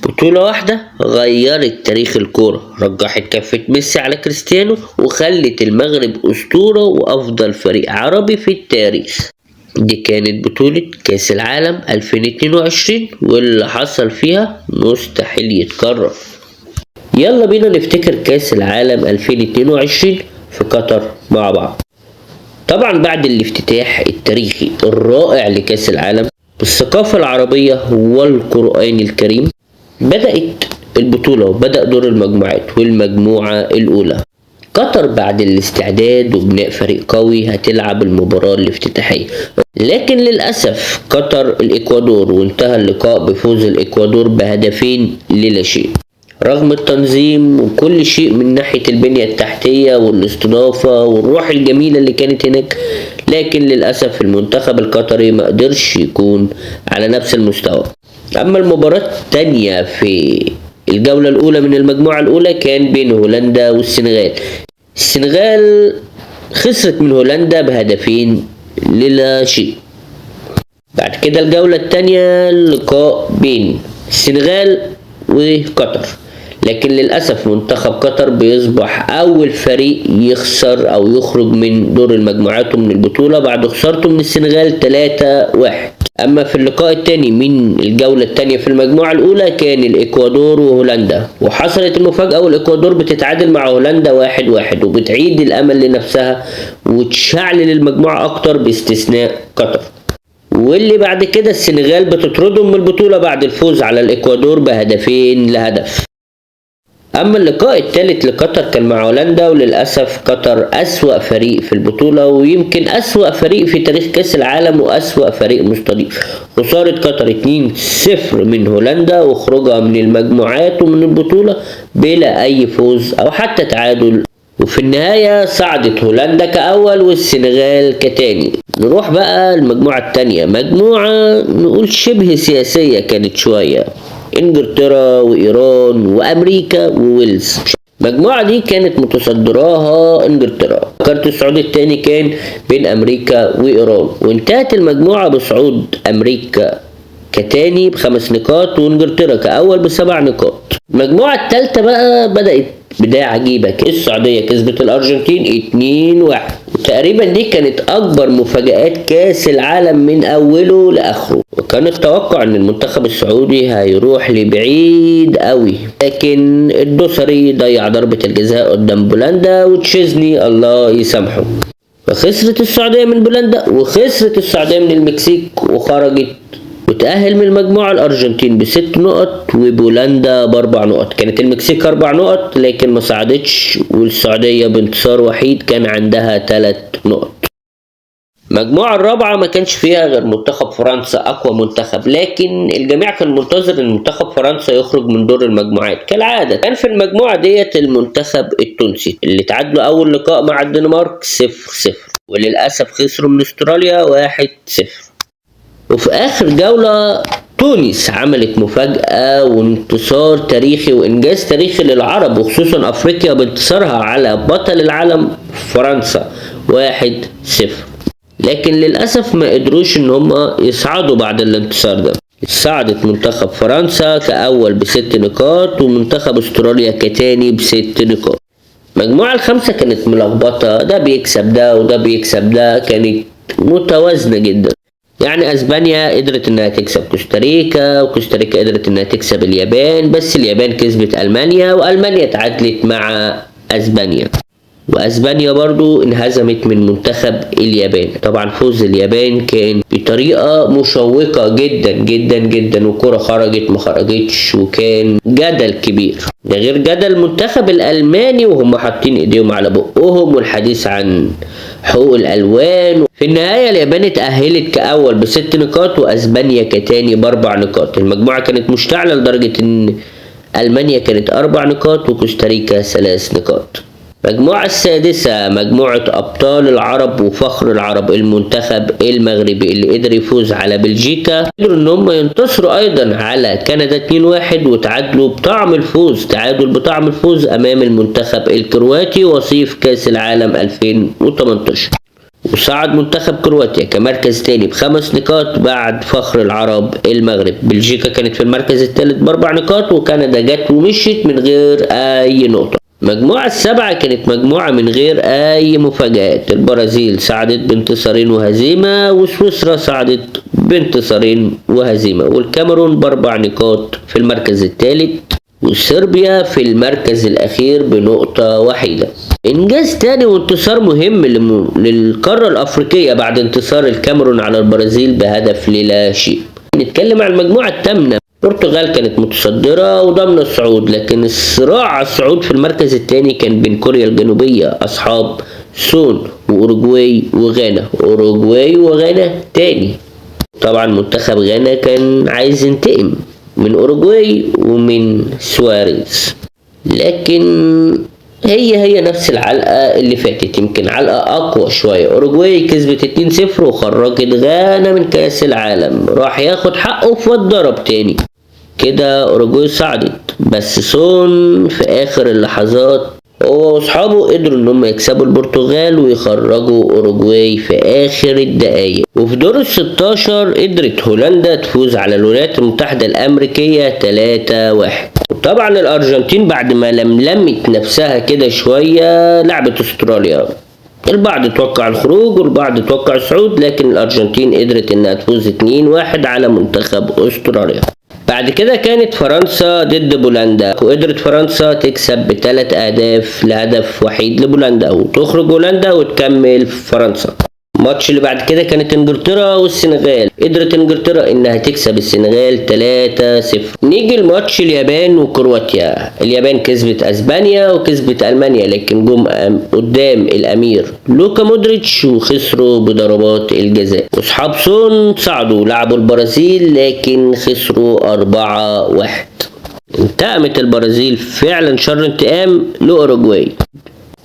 بطولة واحدة غيرت تاريخ الكورة، رجحت كفة ميسي على كريستيانو وخلت المغرب أسطورة وأفضل فريق عربي في التاريخ. دي كانت بطولة كأس العالم 2022 واللي حصل فيها مستحيل يتكرر. يلا بينا نفتكر كأس العالم 2022 في قطر مع بعض. طبعا بعد الافتتاح التاريخي الرائع لكأس العالم بالثقافة العربية والقرآن الكريم، بدأت البطولة وبدأ دور المجموعات والمجموعة الأولى. قطر بعد الاستعداد وبناء فريق قوي هتلعب المباراة الافتتاحية، لكن للأسف قطر الإكوادور، وانتهى اللقاء بفوز الإكوادور بهدفين للا شيء. رغم التنظيم وكل شيء من ناحية البنية التحتية والاستضافة والروح الجميلة اللي كانت هناك، لكن للأسف المنتخب القطري ما قدرش يكون على نفس المستوى. أما المباراة التانية في الجولة الأولى من المجموعة الأولى كان بين هولندا والسنغال. السنغال خسرت من هولندا بهدفين للا شيء. بعد كده الجولة التانية لقاء بين السنغال وقطر، لكن للأسف منتخب قطر بيصبح أول فريق يخسر أو يخرج من دور المجموعات من البطولة بعد خسارته من السنغال 3-1. أما في اللقاء الثاني من الجولة الثانية في المجموعة الأولى كان الإكوادور وهولندا، وحصلت المفاجأة والإكوادور بتتعادل مع هولندا 1-1 وبتعيد الأمل لنفسها وتشعل المجموعة أكتر باستثناء قطر. واللي بعد كده السنغال بتطردهم من البطولة بعد الفوز على الإكوادور بهدفين لهدف. أما اللقاء الثالث لقطر كان مع هولندا، وللأسف قطر أسوأ فريق في البطولة ويمكن أسوأ فريق في تاريخ كأس العالم وأسوأ فريق مستضيف. خسارة قطر 2-0 من هولندا وخروجها من المجموعات ومن البطولة بلا أي فوز أو حتى تعادل، وفي النهاية صعدت هولندا كأول والسنغال كتاني. نروح بقى المجموعة التانية، مجموعة نقول شبه سياسية كانت شوية، انجلترا وايران وامريكا وويلز. المجموعة دي كانت متصدراها انجلترا، كارت الصعود التاني كان بين امريكا وايران، وانتهت المجموعة بصعود امريكا كتاني ب5 نقاط وانجلترا كأول ب7 نقاط. المجموعة التالتة بقى بدأت بداية عجيبة، السعودية كسبت الأرجنتين 2-1، وتقريبا دي كانت أكبر مفاجآت كأس العالم من أوله لآخره، وكان التوقع إن المنتخب السعودي هيروح لبعيد قوي، لكن الدوسري ضيع ضربة الجزاء قدام بولندا وتشيزني الله يسامحه، فخسرت السعودية من بولندا وخسرت السعودية من المكسيك وخرجت، وتأهل من المجموعة الأرجنتين ب6 نقط وبولندا ب4 نقط. كانت المكسيك 4 نقط لكن ما صعدتش، والسعودية بانتصار وحيد كان عندها 3 نقط. المجموعة الرابعة ما كانش فيها غير منتخب فرنسا أقوى منتخب، لكن الجميع كان منتظر إن منتخب فرنسا يخرج من دور المجموعات كالعادة. كان في المجموعة ديت المنتخب التونسي اللي تعادلوا أول لقاء مع الدنمارك 0-0، وللأسف خسروا من استراليا 1-0. وفي آخر جولة تونس عملت مفاجأة وانتصار تاريخي وإنجاز تاريخي للعرب وخصوصا أفريقيا بانتصارها على بطل العالم فرنسا 1-0، لكن للأسف ما قدروش إن هم يصعدوا بعد الانتصار ده. صعدت منتخب فرنسا كأول ب6 نقاط ومنتخب استراليا كتاني ب6 نقاط. المجموعة الخامسة كانت ملخبطة، ده بيكسب ده وده بيكسب ده، كانت متوازنة جدا. يعني اسبانيا قدرت انها تكسب كوستاريكا وكوستاريكا قدرت انها تكسب اليابان، بس اليابان كسبت المانيا والمانيا تعادلت مع اسبانيا، واسبانيا برضو انهزمت من منتخب اليابان. طبعا فوز اليابان كان بطريقة مشوقة جدا جدا جدا، والكرة خرجت ما خرجتش وكان جدل كبير، ده غير جدل المنتخب الالماني وهم حاطين ايديهم على بقهم والحديث عن حقوق الالوان. في النهاية اليابان اتأهلت كأول ب6 نقاط واسبانيا كتاني ب4 نقاط. المجموعة كانت مشتعلة لدرجة ان المانيا كانت 4 نقاط وكوستاريكا 3 نقاط. المجموعة السادسة مجموعة أبطال العرب وفخر العرب، المنتخب المغربي اللي قدر يفوز على بلجيكا، قدروا إن هم ينتصروا أيضا على كندا 2-1 وتعادلوا بطعم الفوز، تعادل بطعم الفوز أمام المنتخب الكرواتي وصيف كأس العالم 2018. وصعد منتخب كرواتيا كمركز تاني ب5 نقاط بعد فخر العرب المغرب. بلجيكا كانت في المركز الثالث ب4 نقاط، وكندا جت ومشيت من غير أي نقطة. المجموعة السابعة كانت مجموعة من غير أي مفاجآت. البرازيل صعدت بانتصارين وهزيمة، وسويسرا صعدت بانتصارين وهزيمة، والكاميرون ب4 نقاط في المركز الثالث، وصربيا في المركز الأخير بنقطة وحيدة. إنجاز تاني وانتصار مهم للقارة الأفريقية بعد انتصار الكاميرون على البرازيل بهدف للا شيء. نتكلم عن المجموعة الثامنة. البرتغال كانت متصدرة وضامنة الصعود، لكن الصراع على الصعود في المركز الثاني كان بين كوريا الجنوبية أصحاب سون وأوروجواي وغانا. أوروجواي وغانا تاني. طبعا منتخب غانا كان عايز ينتقم من أوروجواي ومن سواريز، لكن هي نفس العلقة اللي فاتت، يمكن علقة أقوى شوية. أوروجواي كسبت 2-0 وخرجت غانا من كأس العالم، راح ياخد حقه فاتضرب تاني كده. أوروجواي صعدت، بس سون في آخر اللحظات هو واصحابه قدروا ان هم يكسبوا البرتغال ويخرجوا اوروجواي في اخر الدقايق. وفي دور ال16 قدرت هولندا تفوز على الولايات المتحدة الامريكية 3-1. وطبعا الارجنتين بعد ما لملمت نفسها كده شوية لعبت استراليا. البعض توقع الخروج والبعض توقع الصعود، لكن الارجنتين قدرت انها تفوز 2-1 على منتخب استراليا. بعد كده كانت فرنسا ضد بولندا، وقدرت فرنسا تكسب ب3 أهداف لهدف وحيد لبولندا، وتخرج بولندا وتكمل فرنسا. الماتش اللي بعد كده كانت انجلترا والسنغال. قدرت انجلترا انها تكسب السنغال 3-0. نيجي الماتش اليابان وكرواتيا. اليابان كسبت اسبانيا وكسبت المانيا، لكن جم قدام الامير لوكا مودريتش وخسروا بضربات الجزاء. واصحاب سون صعدوا لعبوا البرازيل لكن خسروا 4-1. انتقمت البرازيل فعلا شر انتقام لاوروجواي.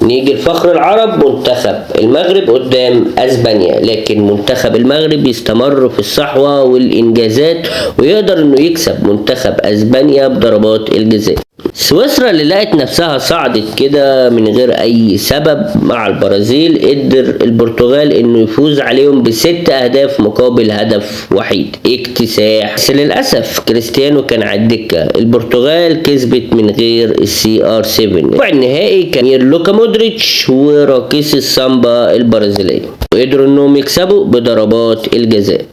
نيجي لفخر العرب، منتخب المغرب قدام اسبانيا، لكن منتخب المغرب يستمر في الصحوة والانجازات ويقدر انه يكسب منتخب اسبانيا بضربات الجزاء. سويسرا اللي لقت نفسها صعدت كده من غير اي سبب مع البرازيل، قدر البرتغال انه يفوز عليهم ب6 اهداف مقابل هدف وحيد. اكتساح، بس للاسف كريستيانو كان على الدكة. البرتغال كسبت من غير CR7. ربع النهائي كان لوكا مودريتش وراقص السامبا البرازيلية، وقدروا انهم يكسبوا بضربات الجزاء.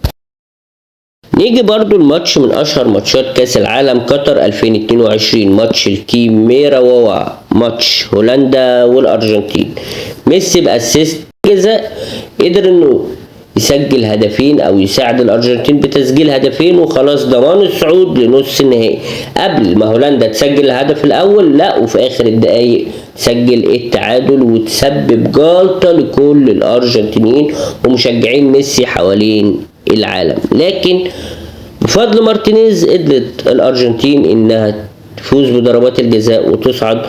نيجي برضو الماتش من اشهر ماتشات كاس العالم قطر 2022، ماتش الكيميرا واوا، ماتش هولندا والارجنتين. ميسي باسيست جزاء قدر انه يسجل هدفين او يساعد الارجنتين بتسجيل هدفين، وخلاص ضمان الصعود لنص النهائي. قبل ما هولندا تسجل الهدف الاول، لا وفي اخر الدقايق سجل التعادل وتسبب جلطة لكل الارجنتينيين ومشجعين ميسي حوالين العالم. لكن بفضل مارتينيز قدرت الارجنتين انها تفوز بضربات الجزاء وتصعد.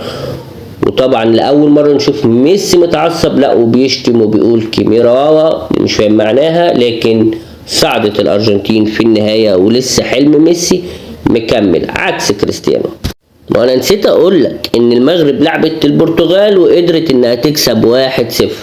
وطبعا لاول مره نشوف ميسي متعصب لا وبيشتم وبيقول كيميرا واوا، مش فاهم معناها، لكن صعدت الارجنتين في النهايه ولسه حلم ميسي مكمل عكس كريستيانو. وانا نسيت اقول لك ان المغرب لعبت البرتغال وقدرت انها تكسب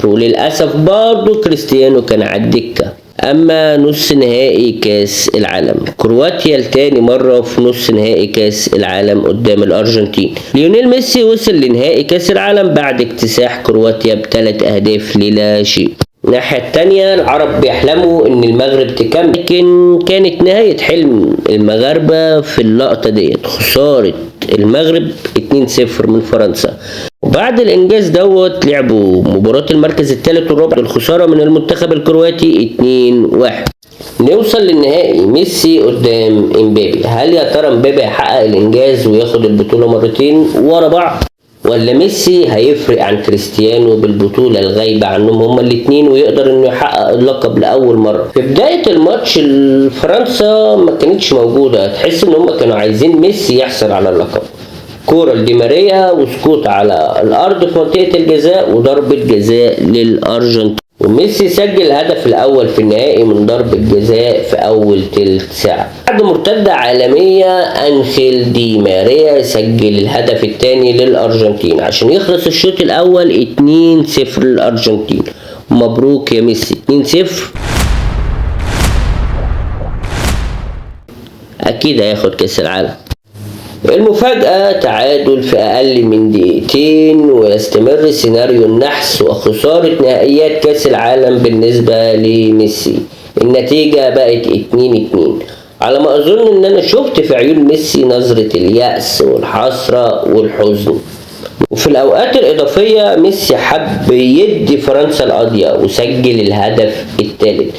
1-0، وللاسف برضه كريستيانو كان على الدكه. اما نص نهائي كاس العالم، كرواتيا لتاني مرة في نص نهائي كاس العالم قدام الارجنتين. ليونيل ميسي وصل لنهائي كاس العالم بعد اكتساح كرواتيا ب3 أهداف للا شيء. الناحية التانية العرب بيحلموا ان المغرب تكمل، لكن كانت نهاية حلم المغاربة في اللقطة ديت خسارة المغرب 2-0 من فرنسا. وبعد الانجاز دوت لعبوا مباراة المركز الثالث والرابع بالخسارة من المنتخب الكرواتي 2-1. نوصل للنهائي، ميسي قدام امبابي. هل يا ترى امبابي هيحقق الانجاز وياخد البطولة مرتين ورا بعض، ولا ميسي هيفرق عن كريستيانو بالبطولة الغايبة عنهم هما الاثنين ويقدر انه يحقق اللقب لأول مرة؟ في بداية الماتش فرنسا ما كانتش موجودة، تحس ان هما كانوا عايزين ميسي يحصل على اللقب. كورة لدي ماريا وسقوط على الأرض في منطقة الجزاء وضربة جزاء للأرجنتين، وميسي سجل الهدف الأول في النهائي من ضربة جزاء في أول تلت ساعة. بعد مرتدة عالمية أنخيل دي ماريا سجل الهدف الثاني للأرجنتين عشان يخلص الشوط الأول 2-0 للأرجنتين. مبروك يا ميسي، 2-0. اكيد هياخد كاس العالم. المفاجأة تعادل في أقل من دقيقتين، ويستمر سيناريو النحس وخسارة نهائيات كأس العالم بالنسبة لميسي. النتيجة بقت 2-2. على ما أظن إن أنا شفت في عيون ميسي نظرة اليأس والحسرة والحزن. وفي الأوقات الإضافية ميسي حب يدي فرنسا القضية وسجل الهدف الثالث.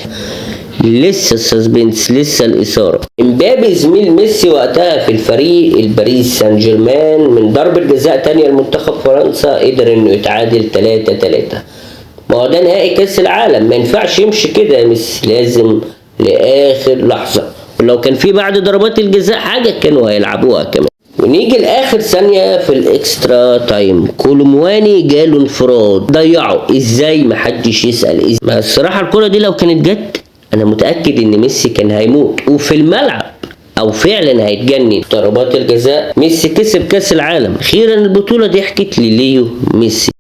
لسه السسبنس، لسه الإثارة. امبابي زميل ميسي وقتها في الفريق الباريس سان جيرمان من ضربة جزاء تانية لمنتخب فرنسا قدر انه يتعادل 3-3. ما هو ده نهائي كاس العالم، ما ينفعش يمشي كده يا ميسي، لازم لآخر لحظة. ولو كان في بعد ضربات الجزاء حاجة كانوا هيلعبوها كمان. ونيجي لآخر ثانية في الإكسترا تايم، كولومواني جاله انفراد ضيعه. ازاي؟ محدش يسأل ازاي. ما الصراحة الكرة دي لو كانت جت انا متأكد ان ميسي كان هيموت وفي الملعب او فعلا هيتجنن. ضربات الجزاء، ميسي كسب كاس العالم. اخيرا البطولة دي حكت لليو ميسي.